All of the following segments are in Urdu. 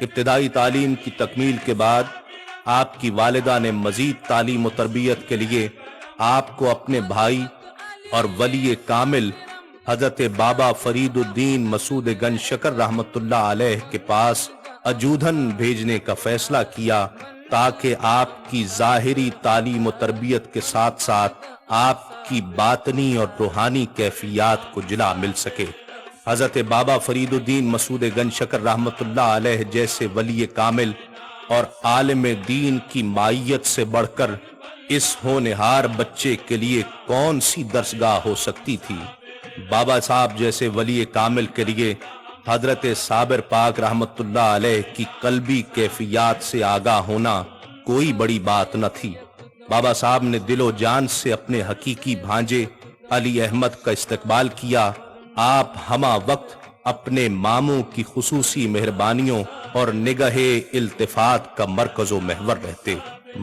ابتدائی تعلیم کی تکمیل کے بعد آپ کی والدہ نے مزید تعلیم و تربیت کے لیے آپ کو اپنے بھائی اور ولی کامل حضرت بابا فرید الدین مسعود گنج شکر رحمت اللہ علیہ کے پاس اجودھن بھیجنے کا فیصلہ کیا تاکہ آپ کی ظاہری تعلیم و تربیت کے ساتھ ساتھ آپ کی باطنی اور روحانی کیفیات کو جلا مل سکے۔ حضرت بابا فرید الدین مسعود گنج شکر رحمت اللہ علیہ جیسے ولی کامل اور عالم دین کی مائیت سے بڑھ کر اس ہونہار بچے کے لیے کون سی درسگاہ ہو سکتی تھی۔ بابا صاحب جیسے ولی کامل کے لیے حضرت صابر پاک رحمت اللہ علیہ کی قلبی کیفیات سے آگاہ ہونا کوئی بڑی بات نہ تھی۔ بابا صاحب نے دل و جان سے اپنے حقیقی بھانجے علی احمد کا استقبال کیا۔ آپ ہمہ وقت اپنے ماموں کی خصوصی مہربانیوں اور نگہ التفات کا مرکز و محور رہتے۔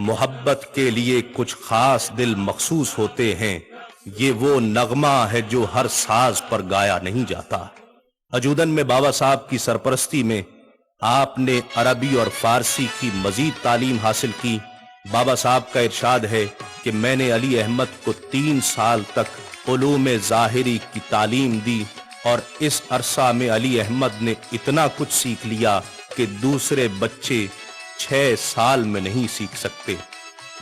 محبت کے لیے کچھ خاص دل مخصوص ہوتے ہیں، یہ وہ نغمہ ہے جو ہر ساز پر گایا نہیں جاتا۔ اجودھن میں بابا صاحب کی سرپرستی میں آپ نے عربی اور فارسی کی مزید تعلیم حاصل کی۔ بابا صاحب کا ارشاد ہے کہ میں نے علی احمد کو 3 سال تک علوم ظاہری کی تعلیم دی اور اس عرصہ میں علی احمد نے اتنا کچھ سیکھ لیا کہ دوسرے بچے 6 سال میں نہیں سیکھ سکتے۔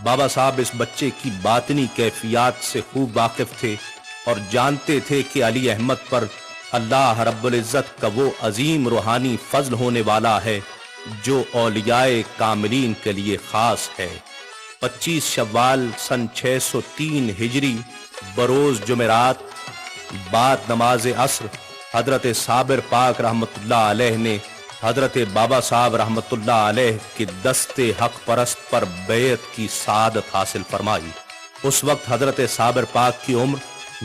بابا صاحب اس بچے کی باطنی کیفیات سے خوب واقف تھے اور جانتے تھے کہ علی احمد پر اللہ رب العزت کا وہ عظیم روحانی فضل ہونے والا ہے جو اولیاء کاملین کے لیے خاص ہے۔ 25 شوال سن 603 ہجری بروز جمعرات بعد نماز عصر حضرت صابر پاک رحمت اللہ علیہ نے حضرت بابا صاحب رحمت اللہ علیہ کے دست حق پرست پر بیعت کی سعادت حاصل فرمائی۔ اس وقت حضرت صابر پاک کی عمر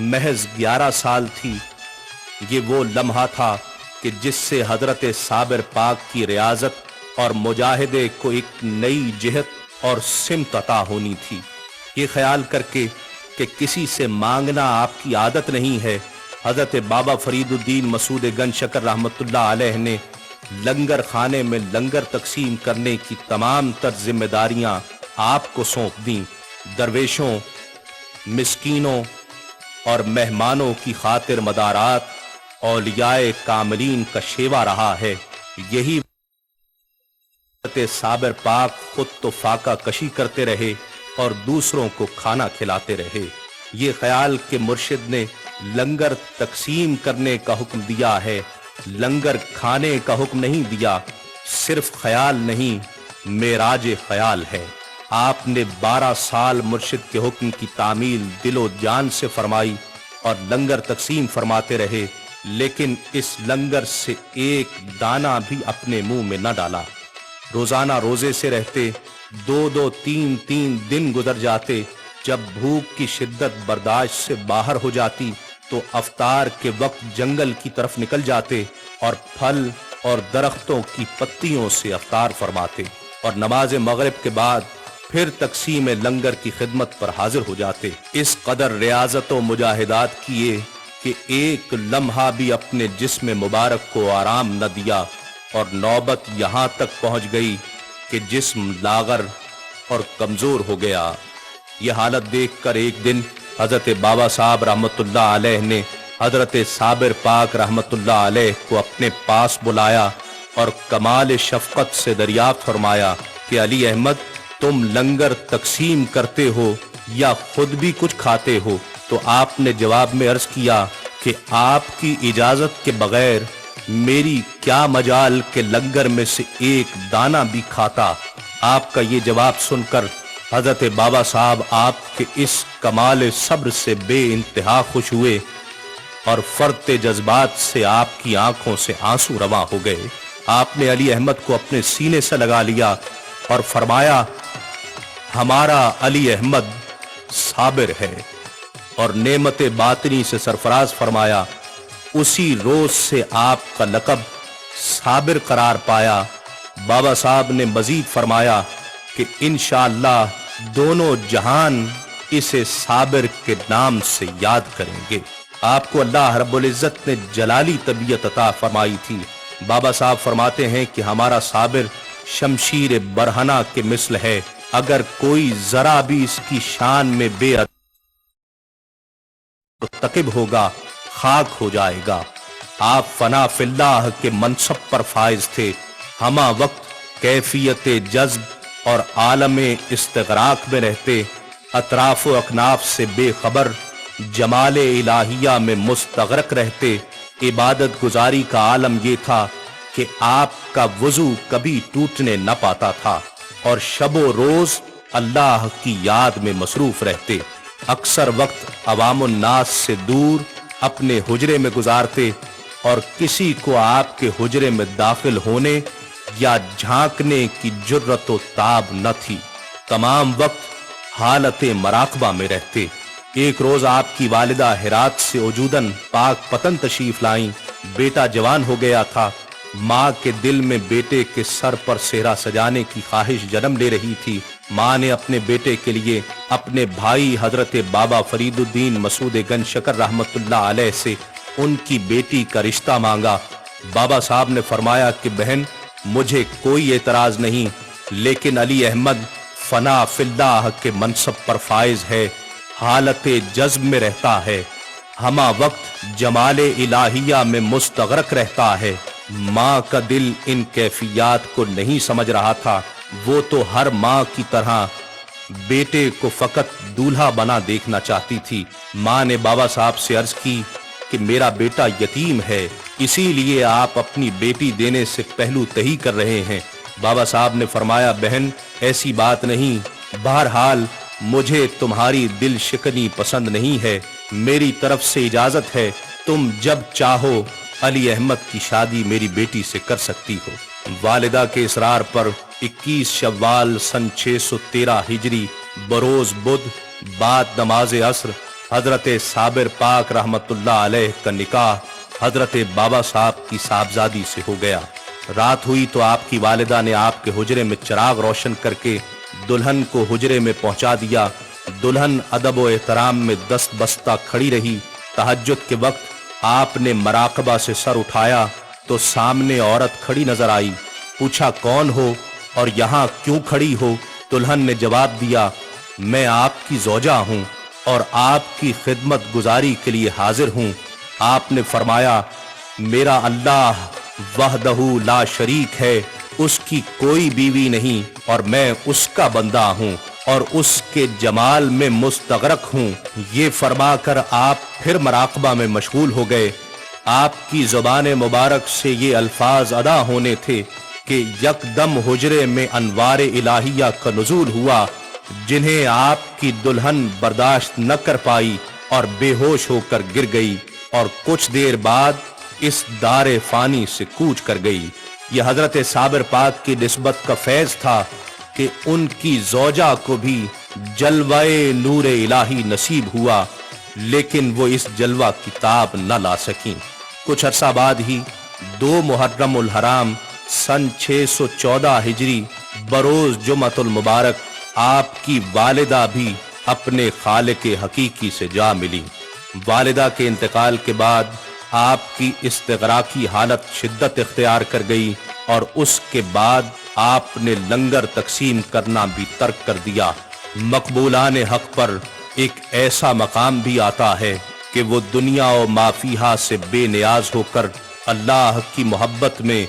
محض 11 سال تھی۔ یہ وہ لمحہ تھا کہ جس سے حضرت صابر پاک کی ریاضت اور مجاہدے کو ایک نئی جہت اور سمت عطا ہونی تھی۔ یہ خیال کر کے کہ کسی سے مانگنا آپ کی عادت نہیں ہے، حضرت بابا فرید الدین مسعود گنج شکر رحمت اللہ علیہ نے لنگر خانے میں لنگر تقسیم کرنے کی تمام تر ذمہ داریاں آپ کو سونپ دیں۔ درویشوں، مسکینوں اور مہمانوں کی خاطر مدارات اولیاء کاملین کا شیوا رہا ہے۔ یہی حضرت صابر پاک خود تو فاقہ کشی کرتے رہے اور دوسروں کو کھانا کھلاتے رہے۔ یہ خیال کہ مرشد نے لنگر تقسیم کرنے کا حکم دیا ہے، لنگر کھانے کا حکم نہیں دیا، صرف خیال نہیں، معراج خیال ہے۔ آپ نے 12 سال مرشد کے حکم کی تعمیل دل و جان سے فرمائی اور لنگر تقسیم فرماتے رہے، لیکن اس لنگر سے ایک دانہ بھی اپنے منہ میں نہ ڈالا۔ روزانہ روزے سے رہتے، 2 3 دن گزر جاتے۔ جب بھوک کی شدت برداشت سے باہر ہو جاتی تو افطار کے وقت جنگل کی طرف نکل جاتے اور پھل اور درختوں کی پتیوں سے افطار فرماتے اور نماز مغرب کے بعد پھر تقسیم لنگر کی خدمت پر حاضر ہو جاتے۔ اس قدر ریاضت و مجاہدات کیے کہ ایک لمحہ بھی اپنے جسم مبارک کو آرام نہ دیا اور نوبت یہاں تک پہنچ گئی کہ جسم لاغر اور کمزور ہو گیا۔ یہ حالت دیکھ کر ایک دن حضرت بابا صاحب رحمت اللہ علیہ نے حضرت صابر پاک رحمت اللہ علیہ کو اپنے پاس بلایا اور کمال شفقت سے دریافت فرمایا کہ علی احمد، تم لنگر تقسیم کرتے ہو یا خود بھی کچھ کھاتے ہو؟ تو آپ نے جواب میں عرض کیا کہ آپ کی اجازت کے بغیر میری کیا مجال کہ لنگر میں سے ایک دانہ بھی کھاتا۔ آپ کا یہ جواب سن کر حضرت بابا صاحب آپ کے اس کمال صبر سے بے انتہا خوش ہوئے اور فرط جذبات سے آپ کی آنکھوں سے آنسو رواں ہو گئے۔ آپ نے علی احمد کو اپنے سینے سے لگا لیا اور فرمایا، ہمارا علی احمد صابر ہے، اور نعمت باطنی سے سرفراز فرمایا۔ اسی روز سے آپ کا لقب صابر قرار پایا۔ بابا صاحب نے مزید فرمایا کہ انشاءاللہ دونوں جہان اسے صابر کے نام سے یاد کریں گے۔ آپ کو اللہ رب العزت نے جلالی طبیعت عطا فرمائی تھی۔ بابا صاحب فرماتے ہیں کہ ہمارا صابر شمشیر برہنہ کے مثل ہے، اگر کوئی ذرا بھی اس کی شان میں بے مرتکب ہوگا خاک ہو جائے گا۔ آپ فنا فی اللہ کے منصب پر فائز تھے، ہمہ وقت کیفیت جذب اور عالم استغراق میں رہتے، اطراف و اکناف سے بے خبر جمال الہیہ میں مستغرق رہتے۔ عبادت گزاری کا عالم یہ تھا کہ آپ کا وضو کبھی ٹوٹنے نہ پاتا تھا اور شب و روز اللہ کی یاد میں مصروف رہتے، اکثر وقت عوام الناس سے دور اپنے حجرے میں گزارتے اور کسی کو آپ کے حجرے میں داخل ہونے یا جھانکنے کی جرت و تاب نہ تھی، تمام وقت حالت مراقبہ میں رہتے۔ ایک روز آپ کی والدہ ہرات سے وجوداً پاک پتن تشریف لائیں، بیٹا جوان ہو گیا تھا، ماں کے دل میں بیٹے کے سر پر سہرا سجانے کی خواہش جنم لے رہی تھی۔ ماں نے اپنے بیٹے کے لیے اپنے بھائی حضرت بابا فرید الدین مسعود گنج شکر رحمت اللہ علیہ سے ان کی بیٹی کا رشتہ مانگا۔ بابا صاحب نے فرمایا کہ بہن مجھے کوئی اعتراض نہیں، لیکن علی احمد فنا فی اللہ کے منصب پر فائز ہے، حالت جذب میں رہتا ہے، ہمہ وقت جمال الہیہ میں مستغرق رہتا ہے۔ ماں کا دل ان کیفیات کو نہیں سمجھ رہا تھا، وہ تو ہر ماں کی طرح بیٹے کو فقط دولہا بنا دیکھنا چاہتی تھی۔ ماں نے بابا صاحب سے عرض کی کہ میرا بیٹا یتیم ہے، اسی لیے آپ اپنی بیٹی دینے سے پہلو تہی کر رہے ہیں۔ بابا صاحب نے فرمایا بہن ایسی بات نہیں، بہرحال مجھے تمہاری دل شکنی پسند نہیں ہے، میری طرف سے اجازت ہے، تم جب چاہو علی احمد کی شادی میری بیٹی سے کر سکتی ہو۔ والدہ کے اصرار پر 21 شوال سن 613 ہجری بروز بدھ بعد نماز عصر حضرت صابر پاک رحمت اللہ علیہ کا نکاح حضرت بابا صاحب کی صاحبزادی سے ہو گیا۔ رات ہوئی تو آپ کی والدہ نے آپ کے حجرے میں چراغ روشن کر کے دلہن کو حجرے میں پہنچا دیا۔ دلہن ادب و احترام میں دست بستہ کھڑی رہی۔ تہجد کے وقت آپ نے مراقبہ سے سر اٹھایا تو سامنے عورت کھڑی نظر آئی۔ پوچھا کون ہو اور یہاں کیوں کھڑی ہو؟ دلہن نے جواب دیا میں آپ کی زوجہ ہوں اور آپ کی خدمت گزاری کے لیے حاضر ہوں۔ آپ نے فرمایا میرا اللہ وحدہ لا شریک ہے، اس کی کوئی بیوی نہیں اور میں اس کا بندہ ہوں اور اس کے جمال میں مستغرق ہوں۔ یہ فرما کر آپ پھر مراقبہ میں مشغول ہو گئے۔ آپ کی زبان مبارک سے یہ الفاظ ادا ہونے تھے کہ یکدم حجرے میں انوار الہیہ کا نزول ہوا، جنہیں آپ کی دلہن برداشت نہ کر پائی اور بے ہوش ہو کر گر گئی اور کچھ دیر بعد اس دار فانی سے کوچ کر گئی۔ یہ حضرت صابر پاک کی نسبت کا فیض تھا کہ ان کی زوجہ کو بھی جلوہ نور الہی نصیب ہوا، لیکن وہ اس جلوہ کی تاب نہ لا سکیں۔ کچھ عرصہ بعد ہی 2 محرم الحرام سن 614 ہجری بروز جمعۃ المبارک آپ کی والدہ بھی اپنے خالق حقیقی سے جا ملی۔ والدہ کے انتقال کے بعد آپ کی استغراقی حالت شدت اختیار کر گئی اور اس کے بعد آپ نے لنگر تقسیم کرنا بھی ترک کر دیا۔ مقبولان حق پر ایک ایسا مقام بھی آتا ہے کہ وہ دنیا و ما فیہا سے بے نیاز ہو کر اللہ کی محبت میں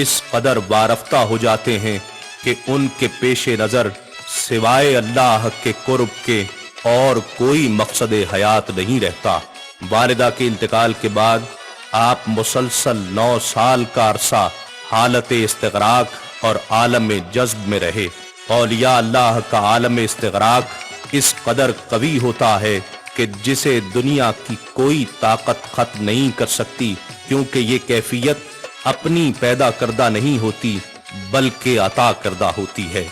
اس قدر وارفتہ ہو جاتے ہیں کہ ان کے پیش نظر سوائے اللہ کے قرب کے اور کوئی مقصد حیات نہیں رہتا۔ والدہ کے انتقال کے بعد آپ مسلسل 9 سال کا عرصہ حالت استغراق اور عالم جذب میں رہے۔ اولیاء اللہ کا عالم استغراق اس قدر قوی ہوتا ہے کہ جسے دنیا کی کوئی طاقت ختم نہیں کر سکتی، کیونکہ یہ کیفیت اپنی پیدا کردہ نہیں ہوتی بلکہ عطا کردہ ہوتی ہے۔